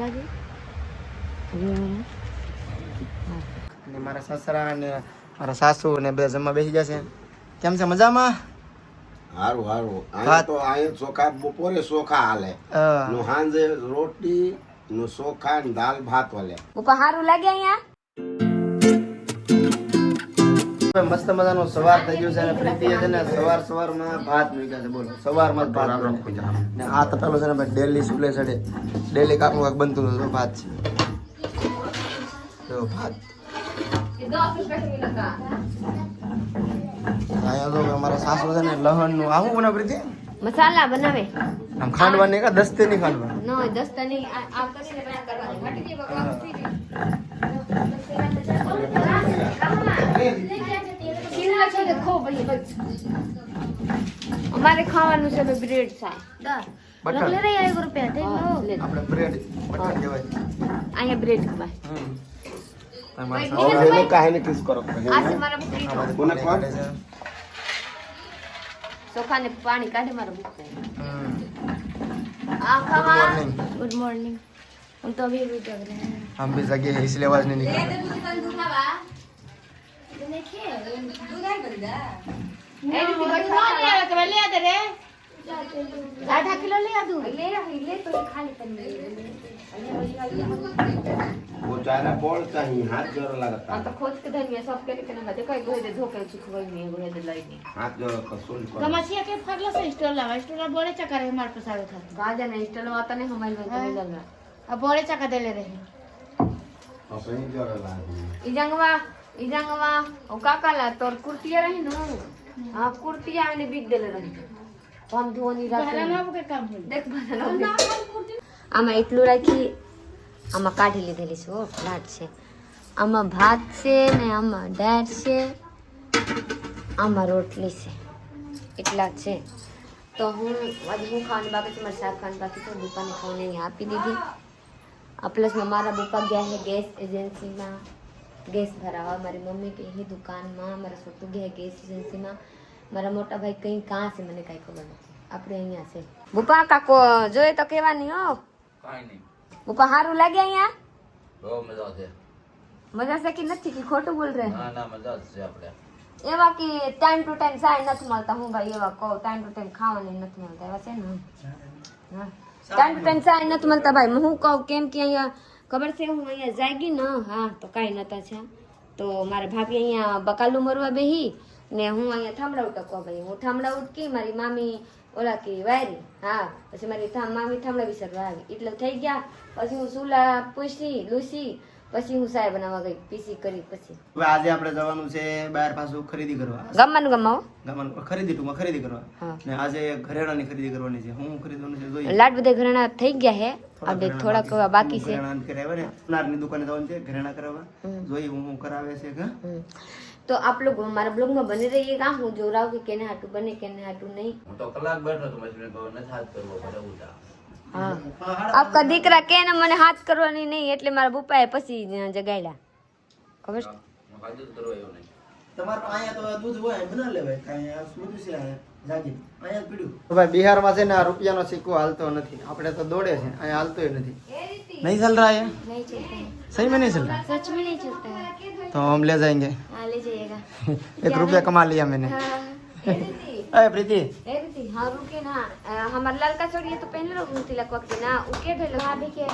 લાગે ને મારા સસરા ને મારા સાસુ ને બધા જમવા બેસી જશે. કેમ છે મજામાં? હારું હારું. આ તો આ ચોખા બપોરે ચોખા હાલે. નો હાંજે રોટલી નો ચોખા ને દાળ ભાત વાલે. પપ્પા સારું લાગે અહીંયા? મસ્ત મજાનો સવાર થઈ ગયો છે અને પ્રીતિએ છે ને સવારમાં ભાત મૂક્યા છે. બોલો સવારમાં જ ભાત ને આ તો પેલો છે ને ભાઈ ડેલી સુલે ચડે ડેલી કાંક કાંક બનતું હતું ભાત છે. જો ભાત અહીંયા તો અમારા સાસુ છે ને લહણ નું આવું બનાવે પ્રીતિ મસાલા બનાવે આમ ખાંડવાની કા દસ્તે નહીં ખાંડવા નો દસ્તા નહીં આ કરીને બના કરવાની હટી દે બકવાસ થઈ અમારે ખાવાનું છે બ્રેડ સાય બટર લે રે 1 રૂપિયા ઠીક નો આપણે બ્રેડ બટર કહેવાય અહીંયા બ્રેડ ખવાય और ये काहे ने किस करो આ છે મારા પુત્રી कोने कोण ચોખા ને પાણી કાઢે મારા બુકો આ ખાવા गुड मॉर्निंग हम तो अभी भी जग रहे हैं हम भी जगे हैं इसलिए आवाज नहीं निकल आधा किलो ले आ दूं ले तो खाली वो चारा बोल चाहिए हाथ जोर लगता तो खोज के धनिया सब के लेके ना देखो गोहे दे धोके सुखवाई नहीं गोहे दे लाई नहीं हाथ जोर कसूल कर गमसिया के फगला से स्टोर लगा स्टोर बोले चक्कर है हमारे पास आवे था गाजा नहीं स्टल आता नहीं हमारे में तो मिल रहा अब बोले चक्कर दे ले रहे अपनी जोर लगा इजंगवा ओ काकाला तोर कुर्तिया रही नो हां कुर्तिया ने बीक देले रही हम धोनी रात ना के काम हो देख बना આમાં એટલું રાખી આમાં કાઢી લીધેલી છે ફ્લાટ છે આમાં ભાત છે ને આમાં દાળ છે આમાં રોટલી છે એટલા છે તો હું આજે હું ખાવાનું બાકી છે મારે શાક ખાવાનું બાકી છે બુપાને ખાઈને અહીંયા આપી દીધી આ પ્લસમાં મારા બુપા ગયા છે ગેસ એજન્સીમાં ગેસ ભરાવા મારી મમ્મી ગઈ છે દુકાનમાં મારા છોટું ગયા ગેસ એજન્સીમાં મારા મોટા ભાઈ કંઈ કાં છે મને કાંઈ ખબર નથી આપણે અહીંયા છે બુપા કાકો જોઈએ તો કહેવાની હો કાઈ નહીં બુપા સારું લાગે અહીંયા બહુ મજા છે મજા છે કે નથી કે ખોટું બોલ રહે ના ના મજા જ છે આપણે એવા કે ટાઈમ ટુ ટાઈમ સાય નથી મળતા હું ભાઈ એવા કહું ટાઈમ ટુ ટાઈમ ખાવાની નથી મળતા એવા છે ને હા ટાઈમ ટુ ટાઈમ સાય નથી મળતા ભાઈ હું કહું કેમ કે અહીંયા ખબર છે હું અહીંયા જાગી ને હા તો કાંઈ નતા છે તો મારા ભાભી અહીંયા બકાલું મરવા બેહી ને હું અહીંયા થાંભળાવું ટકવા ભાઈ હું થાંભળાવું કે મારી મામી ઓલા કે વાયરી હા પછી મારી મામી થાંભળા વિસરવા આવી એટલે થઈ ગયા પછી હું સુલા પૂછી લૂસી પછી હું સાય બનાવવા ગઈ પીસી કરી પછી હવે આજે આપણે જવાનું છે બહાર પાછું ખરીદી કરવા ગમવાનું ગમાવો ખરીદી ટૂંકમાં ખરીદી કરવા ને આજે ઘરેણાની ખરીદી કરવાની છે હું ખરીદવાનું છે જોઈએ લાડ બધા ઘરેણા થઈ ગયા હે આપણે થોડાક બાકી છે ઘરેણા કરાવે ને સોનારની દુકાને જવાનું છે ઘરેણા કરાવવા જોઈએ હું કરાવે છે કે તો આપ लोग हमारे ब्लॉग में बने रहिएगा હું જોરાવ કે કેને હાટું બને કેને હાટું નહીં હું તો કલાક બેઠો તો પછી મેં કહ્યું નથી હાથ કરવો પડે ઉતા હા આપકા દીકરા કેને મને હાથ કરવાની નહીં એટલે મારા બુપાએ પછી જગાડ્યા ખબર છે હાથ જ કરવો એવું નહીં તમારે અહીંયા તો દૂધ હોય બના લેવાય કાંઈ બધું છે અહીંયા જાગી અહીંયા પીડ્યું ભાઈ બિહારમાં છે ને આ રૂપિયાનો સિક્કો હાલતો નથી આપણે તો દોડે છે અહીંયા હાલતોય નથી નહીં ચાલ રહા है नहीं चलता है सही में नहीं चल रहा सच में नहीं चलता है तो हम ले जाएंगे हाँ ले जाइएगा 1 रुपया कमा लिया मैंने अरे प्रीति हाँ रुके ना हमारा लड़का छोड़िए तो पहले लोग तिलक वक्त ना उके भेलो भाभी के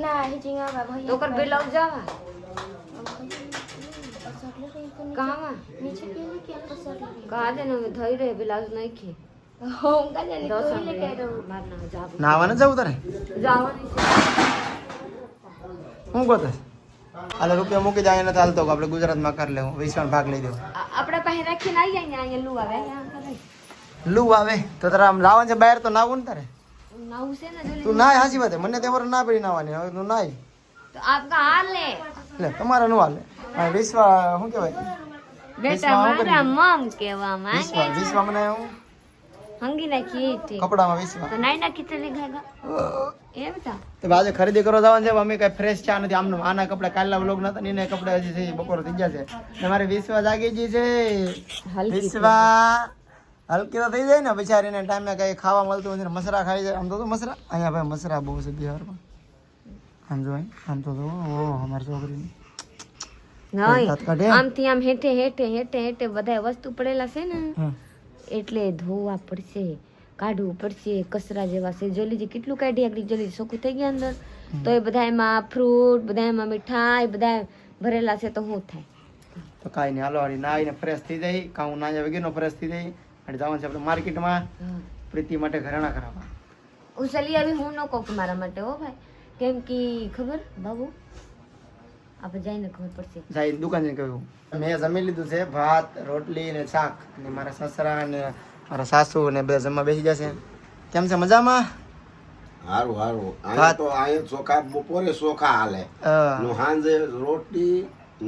ना हिचिंगा भाई तो कर ब्लाउज जावा कहां नीचे पहले क्या पसंद कहा देना मैं धई रहे ब्लाउज नहीं खे होगा जाने तो ले कह रहा हूं मारना जाव નાવાને જવું તારે जावनी હું ગોતે આલે રૂપિયા મૂકી જાય ને ચાલતો કે આપણે ગુજરાતમાં કરી લેવું 20 ભાગ લઈ દેવો આપણે પાસે રાખીને આવી જાય અહીંયા લુ આવે અહીંયા લૂ આવે તો તારા આમ લાવવાનું છે બહાર તો નાવું ને તારે नाउ से ना जल्दी તું નાય હાચી વાત મને તે વર ના પડી નાવાની હવે તું નાય तो आपका हाल है લે તમારે નો હાલે આ વિશ્વા શું કહેવાય बेटा मारा मम केवा मांगे વિશ્વા મને હું हंगी ना की थी કપડામાં વિશ્વા तो नहीं ना कितने खाएगा ये बता તો આજે ખરીદી કરવા જવાનું છે અમે કઈ ફ્રેશ ચા નથી આમનું આના કપડા કાલના વ્લોગ નતા ને એના કપડા હજી છે બપોર થઈ ગયા છે તમારે વિશ્વા જાગી ગઈ છે વિશ્વા હલકી તો થઈ જાય ને બિચારીને ટાઈમે કઈ ખાવા મળતું નથી મસરા ખાઈ જાય આમ તો મસરા અહીંયા ભાઈ મસરા બહુ છે બિહારમાં આમ જો આમ તો જો ઓ અમારી છોકરી નહીં આમથી આમ હેઠે હેઠે હેઠે હેઠે બધા વસ્તુ પડેલા છે ને એટલે ધોવા પડશે, કાઢવું પડશે, કચરા જેવા છે. જોઈ લીધી કેટલું કાઢી આગળ, જોઈ લીધી ચોખ્ખું થઈ ગયા અંદર. તો એ બધા એમાં ફ્રૂટ, બધા એમાં મીઠાઈ બધા ભરેલા છે તો શું થાય? તો કાંઈ નહીં, હાલો હારી નાઈને ફ્રેશ થઈ જાય, કાં ના વગેરેનો ફ્રેશ થઈ જાય અને જવાનું છે આપણે માર્કેટમાં પ્રીતિ માટે ઘરેણા કરાવવા. હું ચલી આવી, હું ન કહું કે મારા માટે હો ભાઈ, કેમ કે ખબર બાબુ આપણે જઈને ખબર પડશે. જઈને દુકાન જઈને કહ્યું મેં જમી લીધું છે, ભાત રોટલી ને શાક, ને મારા સસરા ને મારા સાસુ ને બે જમવા બેસી જશે. કેમ છે, મજામાં? હારું હારું. અહીંયા તો અહીંયા ચોખા બપોરે ચોખા હાલે, નું સાંજે રોટલી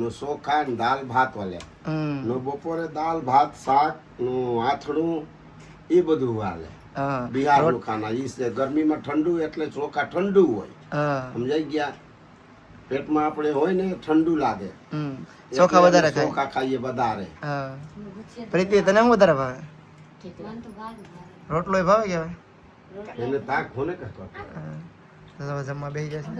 નું ચોખા ને દાલ ભાત વાલે, નું બપોરે દાલ ભાત શાક નું આથડું એ બધું હાલે. બિહાર નું ખાના ઈ છે. ગરમીમાં ઠંડુ એટલે ચોખા ઠંડુ હોય, સમજાઈ ગયા? પેટમાં આપણે હોય ને ઠંડુ લાગે, ચોખા વધારે ખાય, ચોખા ખાઈએ વધારે. પ્રીતિ તને શું વધારે ભાવે? રોટલો ભાવે કે હવે? એને તાક હોને કહેતો જમવા બેસી જશે.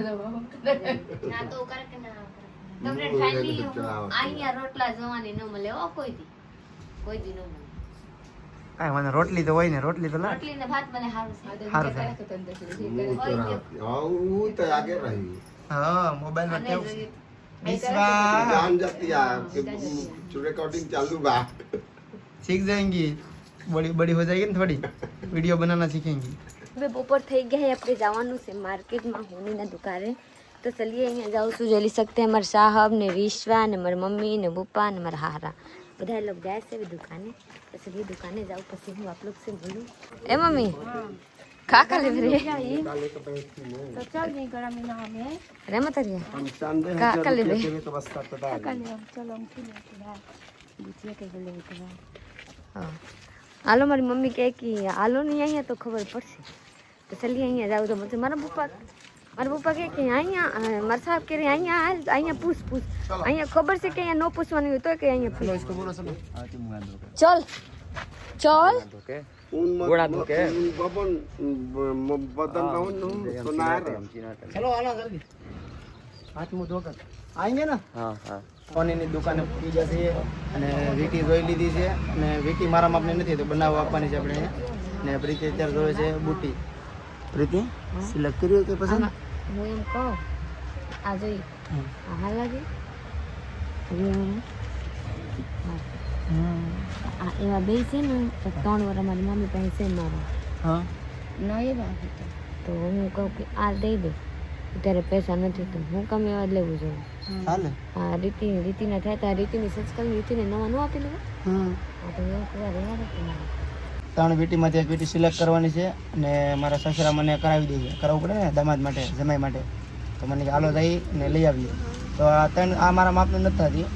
અહીંયા રોટલા જોવાની ન મળે હો કોઈ દી, કોઈ દી ન મળે. આ મને રોટલી તો હોય ને, રોટલી તો રોટલી ને ભાત મને સારું છે. સારું થાય. હું તો આગે રહી हाँ मोबाइल में क्या जान जाती है रिकॉर्डिंग चालू बा सीख जाएंगी, बड़ी बड़ी हो जाएगी ना थोड़ी, वीडियो बनाना सीखेंगी. હવે બપોર થઈ ગયા, આપણે જવાનું છે માર્કેટમાં હોનીના દુકાને. તો ચલીએ, અહીંયા જાઉં છું, જોઈ શકતે हैं મારા સાहब ને રીશવા ને મારી મમ્મી ને પપ્પા ને મારા હારા બધા लोग જાય છે દુકાને. તો ચલીએ દુકાને જાઉં, પછી હું આપ લોग से बोलूं. ए मम्मी का ले रे तो चल नहीं गरम ना हमें रे मत रे हम चांदे का कर ले रे तो बस करता कर ले चलो हम खिले के बुचिया के ले के हां आलो मारी मम्मी कहे कि आलो नहीं અહીંયા તો ખબર પડશે. તો ચલીએ અહીંયા જાવ. તો મને મારા પપ્પા કહે કે અહીંયા મારા સાહેબ કે અહીંયા પૂછ અહીંયા ખબર છે કે અહીંયા ન પૂછવાનું હોય તો કે અહીંયા પૂછ. ચલ ચલ गोड़ा धोके बबन बदन कहूं तो ना चलो आना जल्दी, हाथ मुंह धोकर आएंगे ना. हाँ हाँ કોનીની દુકાને પૂરી જશે અને વીટી જોઈ લીધી છે અને વીટી મારા માપની નથી તો બનાવવા આપવાની છે આપણે. ને પ્રીતિ અત્યારે જોવે છે બુટી. પ્રીતિ સિલેક્ટ કર્યું કે પસંદ? હું એમ કહું આ જોઈ આ લાગે આ એવા બે છે ને તો 3 વાર મારી મમ્મી પાસે છે મારા. હા ના એ વાત તો હું કહું કે આ દઈ દે, અત્યારે પૈસા નથી તો હું કામ એવા જ લેવું જોઈએ. હાલે હા રીતિના થાય તો રીતિની સચ કરી રીતિને નવા ન આપી લેવા. હા તો એવું કરવા રહેવા દે મારે. 3 વીટીમાંથી એક વીટી સિલેક્ટ કરવાની છે અને મારા સસરા મને કરાવી દે છે. કરાવવું પડે ને દામાદ માટે, જમાઈ માટે. તો મને કે હાલો જઈ ને લઈ આવીએ. તો આ 3 આ મારા માપની નથી થતી.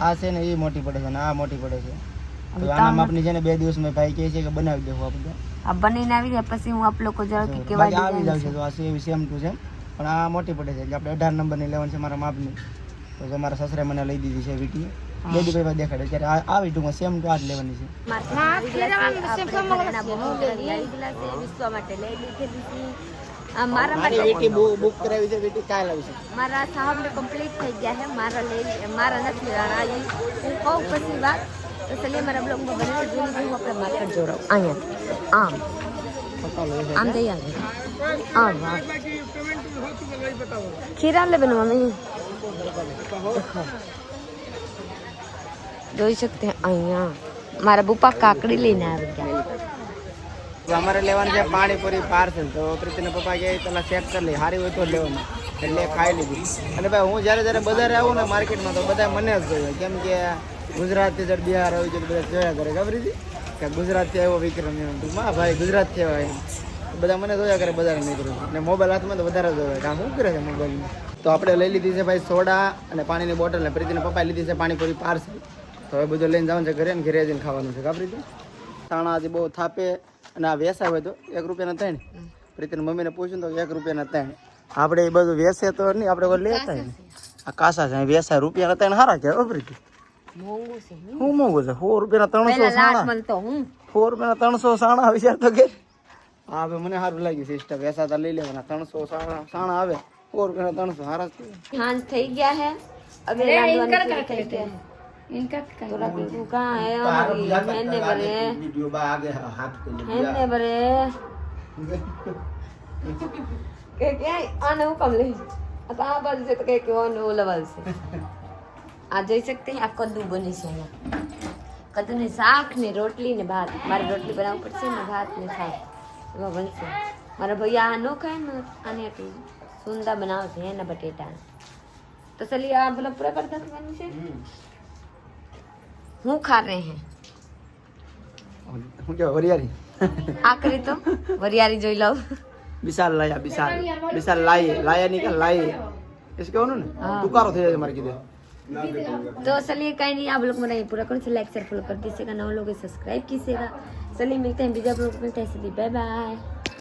આ છે ને એ મોટી પડે છે ને આ મોટી પડે છે. તો આના માપની છે ને 2 દિવસમાં ભાઈ કહે છે કે બનાવી દેવું આપણે. આ બનીને આવી જાય પછી હું આપ લોકો જરા કે કેવા આવી જાવ છે. તો આ એવી સેમ ટુ સેમ પણ આ મોટી પડે છે. આપણે 18 નંબરની લેવાની છે મારા માપની. તો જે મારા સસરાએ મને લઈ દીધી છે વીટી. 2 દિવસ ભાઈ દેખાડે ત્યારે આ વીટીમાં સેમ ટુ આ જ લેવાની છે. મારા વીટી બુક કરાવી છે, વીટી કાલ આવી છે. મારા સાહેબ ને કમ્પ્લીટ થઈ ગયા છે, મારા નથી રાણા. હું કહું પછી વાત તો ચલીએ મારા બ્લોગમાં બને તો જોઈ હું આપણે માર્કેટ જોડાવ. અહીંયા આમ જઈ આવે વાહ ખીરા લે બેન મમ્મી જોઈ શકते हैं. અહીંયા મારા બુપા કાકડી લઈને આવી ગયા. અમારે લેવાનું છે પાણીપુરી પાર્સલ. તો પ્રીતિના પપ્પા કહે પેલા ચેક કરી લે, સારી હોય તો લેવાનું. એટલે ખાઈ લીધી. અને ભાઈ હું જ્યારે બજારે આવું ને માર્કેટમાં તો બધા મને જ જોઈએ, કેમ કે ગુજરાતથી જયારે બિહાર આવી છે બધા જોયા કરે. ખબર છે કે ગુજરાતથી આવ્યો વિક્રમ એમ ટૂંકમાં ભાઈ ગુજરાતથી આવ્યો એમ બધા મને જોયા કરે બજારે નીકળ્યું. અને મોબાઈલ હાથમાં તો વધારે જોયા કે આ શું કરે છે મોબાઈલમાં. તો આપણે લઈ લીધી છે ભાઈ સોડા અને પાણીની બોટલ. ને પ્રીતિના પપ્પાએ લીધી છે પાણીપુરી પાર્સલ. તો હવે બધું લઈને જવાનું છે ઘરે ને ઘરે જઈને ખાવાનું છે. ખબર છે સાણા આજે બહુ થાપે અને આ વેસા હોય તો 1 રૂપિયાના 3. પ્રીતિની મમ્મીને પૂછ્યું તો 1 રૂપિયાના 3. આપણે એ બધું વેસે તો નહીં, આપણે કોઈ લેતા ને આ કાસા છે વેસા રૂપિયાના 3 સારા કહેવાય. પ્રીતિ મોંઘું છે શું મોંઘું છે? 100 રૂપિયાના 300 સાણા. 100 રૂપિયાના 300 સાણા વિચાર તો કે હા હવે મને સારું લાગ્યું સિસ્ટમ. વેસાતા લઈ લેવાના 300 સાણા આવે. બપોર કરે 300 હારા છે हाथ થઈ ગયા है अब ये रांधवानी शुरू થઈ ગયા है इनका तोरा बिल्कुल कहाँ है हमारी हैने बरे वीडियो बा आगे हाथ के लिए हैने बरे के क्या आने वो कम ले अब आ बाजू से तो के ओन वो लेवल से आ જોઈ सकते हैं आ कद्दू बनी છે અહીંયા कद्दू ने શાક ને રોટલી ને ભાત મારે રોટલી બનાવવું પડશે ને ભાત ને શાક એમાં બનશે મારા ભैया આ નો ખાય ને આને એટલું સુંદા બનાવે છે એના બટેટા तो चलिए आप बोला पूरा कर दो से હું ખા રહે हैं હું કે વરિયારી આખરી તો વરિયારી જોઈ લઉં વિશાલ વિશાલ લાયા નહીં કે લાયે इस कहनो ने हाँ। तुकारो થઈ જાય મારે કીધે तो चलिए कहीं नहीं आप लोग मेरा ये पूरा कौन से लाइक शेयर फॉलो कर दीजिएगा 9 लोग सब्सक्राइब कीजिएगा चलिए मिलते हैं बीजा ब्लॉग में, बाय बाय।